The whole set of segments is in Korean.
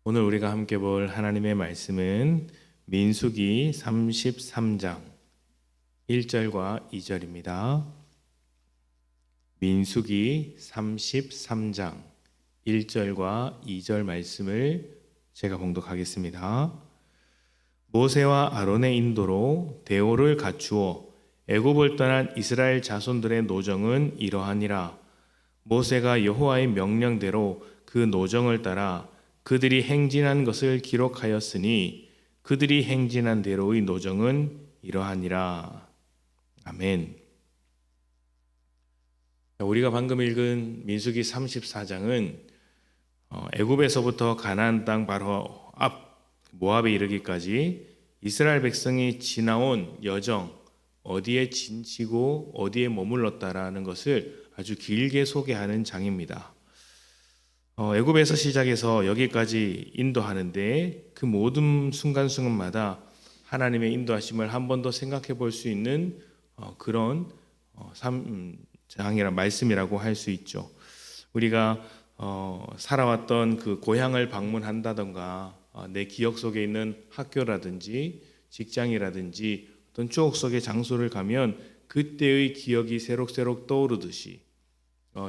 오늘 우리가 함께 볼 하나님의 말씀은 민수기 33장 1절과 2절입니다. 민수기 33장 1절과 2절 말씀을 제가 봉독하겠습니다. 모세와 아론의 인도로 대오를 갖추어 애굽을 떠난 이스라엘 자손들의 노정은 이러하니라. 모세가 여호와의 명령대로 그 노정을 따라 그들이 행진한 것을 기록하였으니 그들이 행진한 대로의 노정은 이러하니라. 아멘. 우리가 방금 읽은 민수기 34장은 애굽에서부터 가나안 땅 바로 앞 모압에 이르기까지 이스라엘 백성이 지나온 여정, 어디에 진치고 어디에 머물렀다라는 것을 아주 길게 소개하는 장입니다. 애굽에서 시작해서 여기까지 인도하는데 그 모든 순간순간마다 하나님의 인도하심을 한 번 더 생각해 볼 수 있는 그런 장이란 말씀이라고 할 수 있죠. 우리가 살아왔던 그 고향을 방문한다던가 내 기억 속에 있는 학교라든지 직장이라든지 어떤 추억 속의 장소를 가면 그때의 기억이 새록새록 떠오르듯이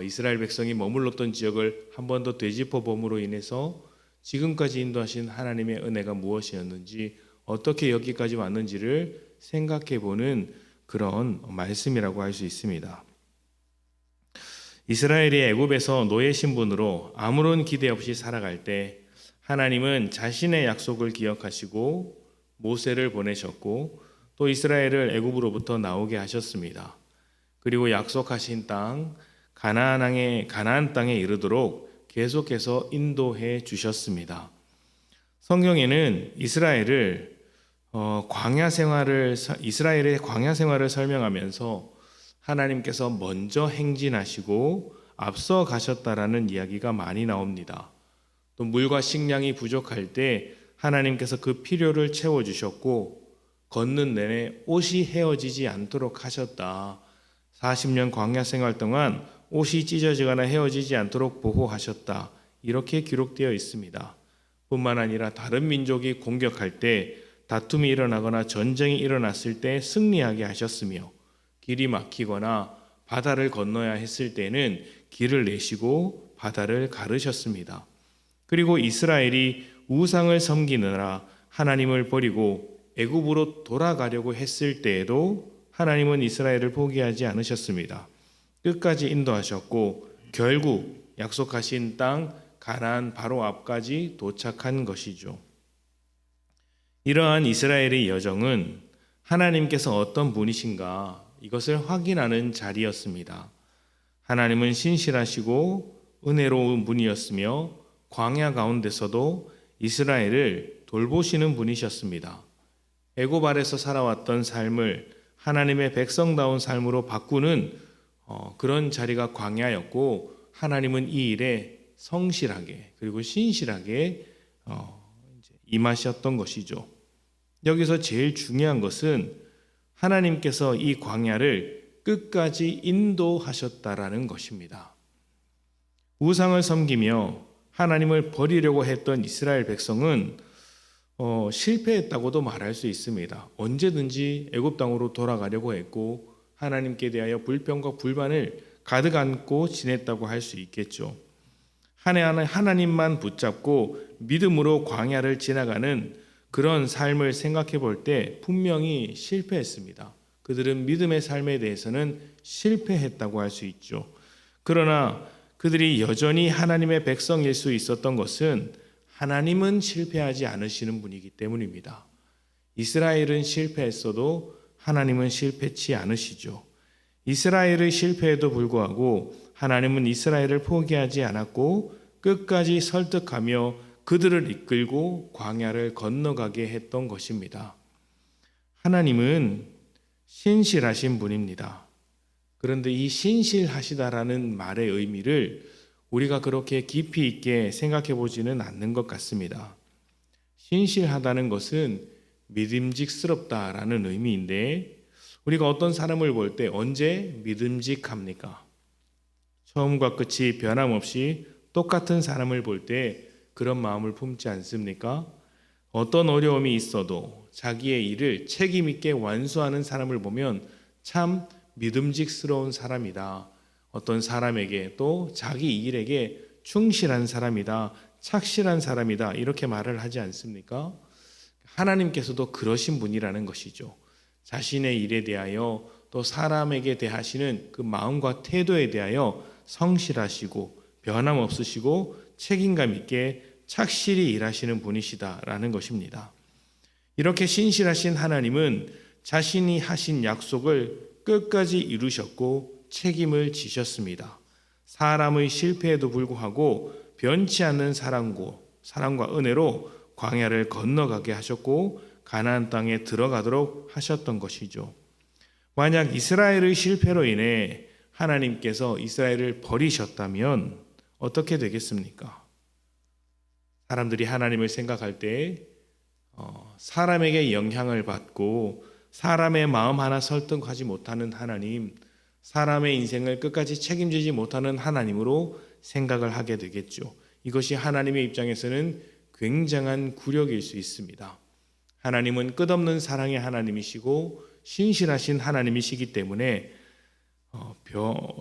이스라엘 백성이 머물렀던 지역을 한 번 더 되짚어 봄으로 인해서 지금까지 인도하신 하나님의 은혜가 무엇이었는지 어떻게 여기까지 왔는지를 생각해 보는 그런 말씀이라고 할 수 있습니다. 이스라엘이 애굽에서 노예 신분으로 아무런 기대 없이 살아갈 때 하나님은 자신의 약속을 기억하시고 모세를 보내셨고 또 이스라엘을 애굽으로부터 나오게 하셨습니다. 그리고 약속하신 땅 가나안 땅에 이르도록 계속해서 인도해 주셨습니다. 성경에는 이스라엘의 광야 생활을 설명하면서 하나님께서 먼저 행진하시고 앞서 가셨다라는 이야기가 많이 나옵니다. 또 물과 식량이 부족할 때 하나님께서 그 필요를 채워 주셨고 걷는 내내 옷이 헤어지지 않도록 하셨다. 40년 광야 생활 동안 옷이 찢어지거나 헤어지지 않도록 보호하셨다. 이렇게 기록되어 있습니다. 뿐만 아니라 다른 민족이 공격할 때 다툼이 일어나거나 전쟁이 일어났을 때 승리하게 하셨으며 길이 막히거나 바다를 건너야 했을 때는 길을 내시고 바다를 가르셨습니다. 그리고 이스라엘이 우상을 섬기느라 하나님을 버리고 애굽으로 돌아가려고 했을 때에도 하나님은 이스라엘을 포기하지 않으셨습니다. 끝까지 인도하셨고 결국 약속하신 땅 가나안 바로 앞까지 도착한 것이죠. 이러한 이스라엘의 여정은 하나님께서 어떤 분이신가 이것을 확인하는 자리였습니다. 하나님은 신실하시고 은혜로운 분이었으며 광야 가운데서도 이스라엘을 돌보시는 분이셨습니다. 애굽 아래서 살아왔던 삶을 하나님의 백성다운 삶으로 바꾸는 그런 자리가 광야였고 하나님은 이 일에 성실하게 그리고 신실하게 임하셨던 것이죠. 여기서 제일 중요한 것은 하나님께서 이 광야를 끝까지 인도하셨다라는 것입니다. 우상을 섬기며 하나님을 버리려고 했던 이스라엘 백성은 실패했다고도 말할 수 있습니다. 언제든지 애굽 땅으로 돌아가려고 했고 하나님께 대하여 불평과 불만을 가득 안고 지냈다고 할 수 있겠죠. 하나님만 붙잡고 믿음으로 광야를 지나가는 그런 삶을 생각해 볼 때 분명히 실패했습니다. 그들은 믿음의 삶에 대해서는 실패했다고 할 수 있죠. 그러나 그들이 여전히 하나님의 백성일 수 있었던 것은 하나님은 실패하지 않으시는 분이기 때문입니다. 이스라엘은 실패했어도 하나님은 실패치 않으시죠. 이스라엘의 실패에도 불구하고 하나님은 이스라엘을 포기하지 않았고 끝까지 설득하며 그들을 이끌고 광야를 건너가게 했던 것입니다. 하나님은 신실하신 분입니다. 그런데 이 신실하시다라는 말의 의미를 우리가 그렇게 깊이 있게 생각해 보지는 않는 것 같습니다. 신실하다는 것은 믿음직스럽다라는 의미인데 우리가 어떤 사람을 볼 때 언제 믿음직합니까? 처음과 끝이 변함없이 똑같은 사람을 볼 때 그런 마음을 품지 않습니까? 어떤 어려움이 있어도 자기의 일을 책임 있게 완수하는 사람을 보면 참 믿음직스러운 사람이다. 어떤 사람에게 또 자기 일에게 충실한 사람이다. 착실한 사람이다. 이렇게 말을 하지 않습니까? 하나님께서도 그러신 분이라는 것이죠. 자신의 일에 대하여 또 사람에게 대하시는 그 마음과 태도에 대하여 성실하시고 변함없으시고 책임감 있게 착실히 일하시는 분이시다라는 것입니다. 이렇게 신실하신 하나님은 자신이 하신 약속을 끝까지 이루셨고 책임을 지셨습니다. 사람의 실패에도 불구하고 변치 않는 사랑과 은혜로 광야를 건너가게 하셨고 가나안 땅에 들어가도록 하셨던 것이죠. 만약 이스라엘의 실패로 인해 하나님께서 이스라엘을 버리셨다면 어떻게 되겠습니까? 사람들이 하나님을 생각할 때 사람에게 영향을 받고 사람의 마음 하나 설득하지 못하는 하나님, 사람의 인생을 끝까지 책임지지 못하는 하나님으로 생각을 하게 되겠죠. 이것이 하나님의 입장에서는 굉장한 굴욕일 수 있습니다. 하나님은 끝없는 사랑의 하나님이시고 신실하신 하나님이시기 때문에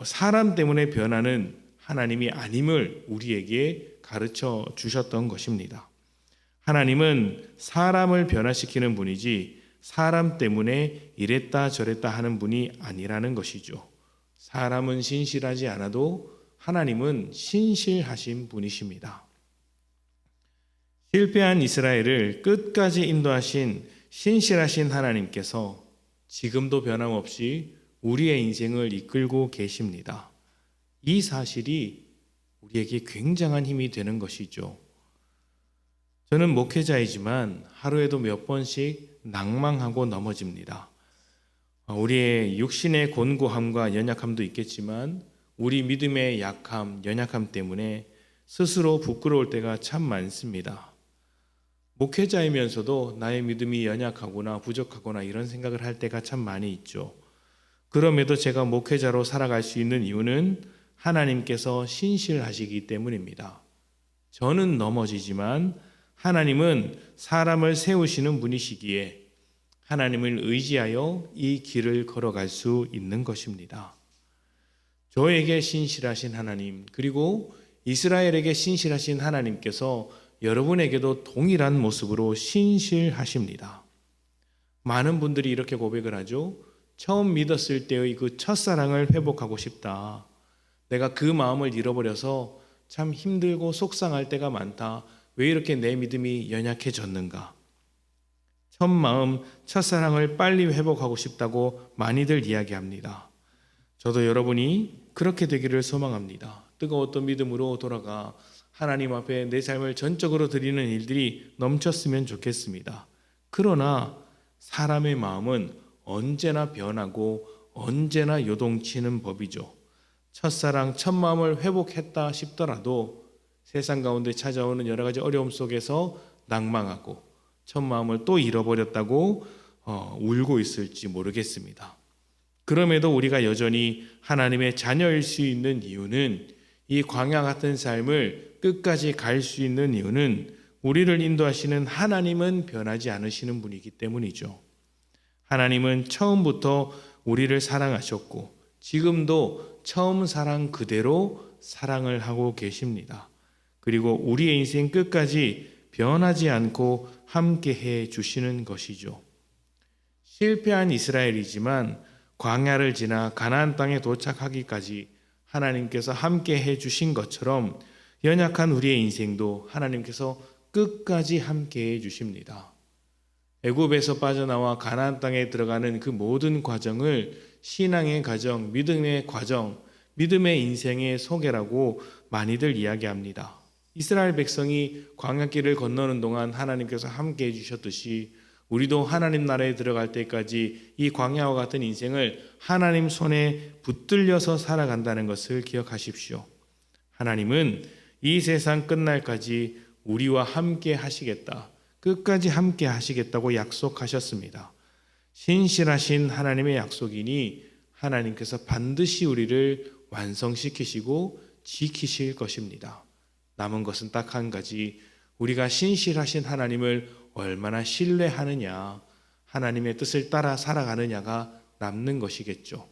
사람 때문에 변하는 하나님이 아님을 우리에게 가르쳐 주셨던 것입니다. 하나님은 사람을 변화시키는 분이지 사람 때문에 이랬다 저랬다 하는 분이 아니라는 것이죠. 사람은 신실하지 않아도 하나님은 신실하신 분이십니다. 실패한 이스라엘을 끝까지 인도하신 신실하신 하나님께서 지금도 변함없이 우리의 인생을 이끌고 계십니다. 이 사실이 우리에게 굉장한 힘이 되는 것이죠. 저는 목회자이지만 하루에도 몇 번씩 낭망하고 넘어집니다. 우리의 육신의 곤고함과 연약함도 있겠지만 우리 믿음의 약함, 연약함 때문에 스스로 부끄러울 때가 참 많습니다. 목회자이면서도 나의 믿음이 연약하거나 부족하거나 이런 생각을 할 때가 참 많이 있죠. 그럼에도 제가 목회자로 살아갈 수 있는 이유는 하나님께서 신실하시기 때문입니다. 저는 넘어지지만 하나님은 사람을 세우시는 분이시기에 하나님을 의지하여 이 길을 걸어갈 수 있는 것입니다. 저에게 신실하신 하나님, 그리고 이스라엘에게 신실하신 하나님께서 여러분에게도 동일한 모습으로 신실하십니다. 많은 분들이 이렇게 고백을 하죠. 처음 믿었을 때의 그 첫사랑을 회복하고 싶다. 내가 그 마음을 잃어버려서 참 힘들고 속상할 때가 많다. 왜 이렇게 내 믿음이 연약해졌는가? 첫 마음, 첫사랑을 빨리 회복하고 싶다고 많이들 이야기합니다. 저도 여러분이 그렇게 되기를 소망합니다. 뜨거웠던 믿음으로 돌아가 하나님 앞에 내 삶을 전적으로 드리는 일들이 넘쳤으면 좋겠습니다. 그러나 사람의 마음은 언제나 변하고 언제나 요동치는 법이죠. 첫사랑, 첫 마음을 회복했다 싶더라도 세상 가운데 찾아오는 여러 가지 어려움 속에서 낭망하고 첫 마음을 또 잃어버렸다고 울고 있을지 모르겠습니다. 그럼에도 우리가 여전히 하나님의 자녀일 수 있는 이유는, 이 광야 같은 삶을 끝까지 갈 수 있는 이유는 우리를 인도하시는 하나님은 변하지 않으시는 분이기 때문이죠. 하나님은 처음부터 우리를 사랑하셨고 지금도 처음 사랑 그대로 사랑을 하고 계십니다. 그리고 우리의 인생 끝까지 변하지 않고 함께해 주시는 것이죠. 실패한 이스라엘이지만 광야를 지나 가나안 땅에 도착하기까지 하나님께서 함께해 주신 것처럼 연약한 우리의 인생도 하나님께서 끝까지 함께해 주십니다. 애굽에서 빠져나와 가나안 땅에 들어가는 그 모든 과정을 신앙의 과정, 믿음의 과정, 믿음의 인생의 소개라고 많이들 이야기합니다. 이스라엘 백성이 광야길을 건너는 동안 하나님께서 함께해 주셨듯이 우리도 하나님 나라에 들어갈 때까지 이 광야와 같은 인생을 하나님 손에 붙들려서 살아간다는 것을 기억하십시오. 하나님은 이 세상 끝날까지 우리와 함께 하시겠다, 끝까지 함께 하시겠다고 약속하셨습니다. 신실하신 하나님의 약속이니 하나님께서 반드시 우리를 완성시키시고 지키실 것입니다. 남은 것은 딱 한 가지, 우리가 신실하신 하나님을 얼마나 신뢰하느냐, 하나님의 뜻을 따라 살아가느냐가 남는 것이겠죠.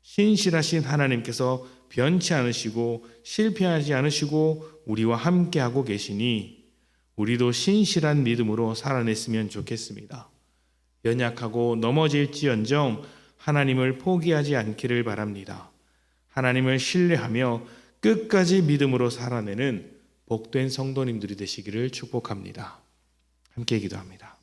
신실하신 하나님께서 변치 않으시고 실패하지 않으시고 우리와 함께하고 계시니 우리도 신실한 믿음으로 살아냈으면 좋겠습니다. 연약하고 넘어질지언정 하나님을 포기하지 않기를 바랍니다. 하나님을 신뢰하며 끝까지 믿음으로 살아내는 복된 성도님들이 되시기를 축복합니다. 함께 기도합니다.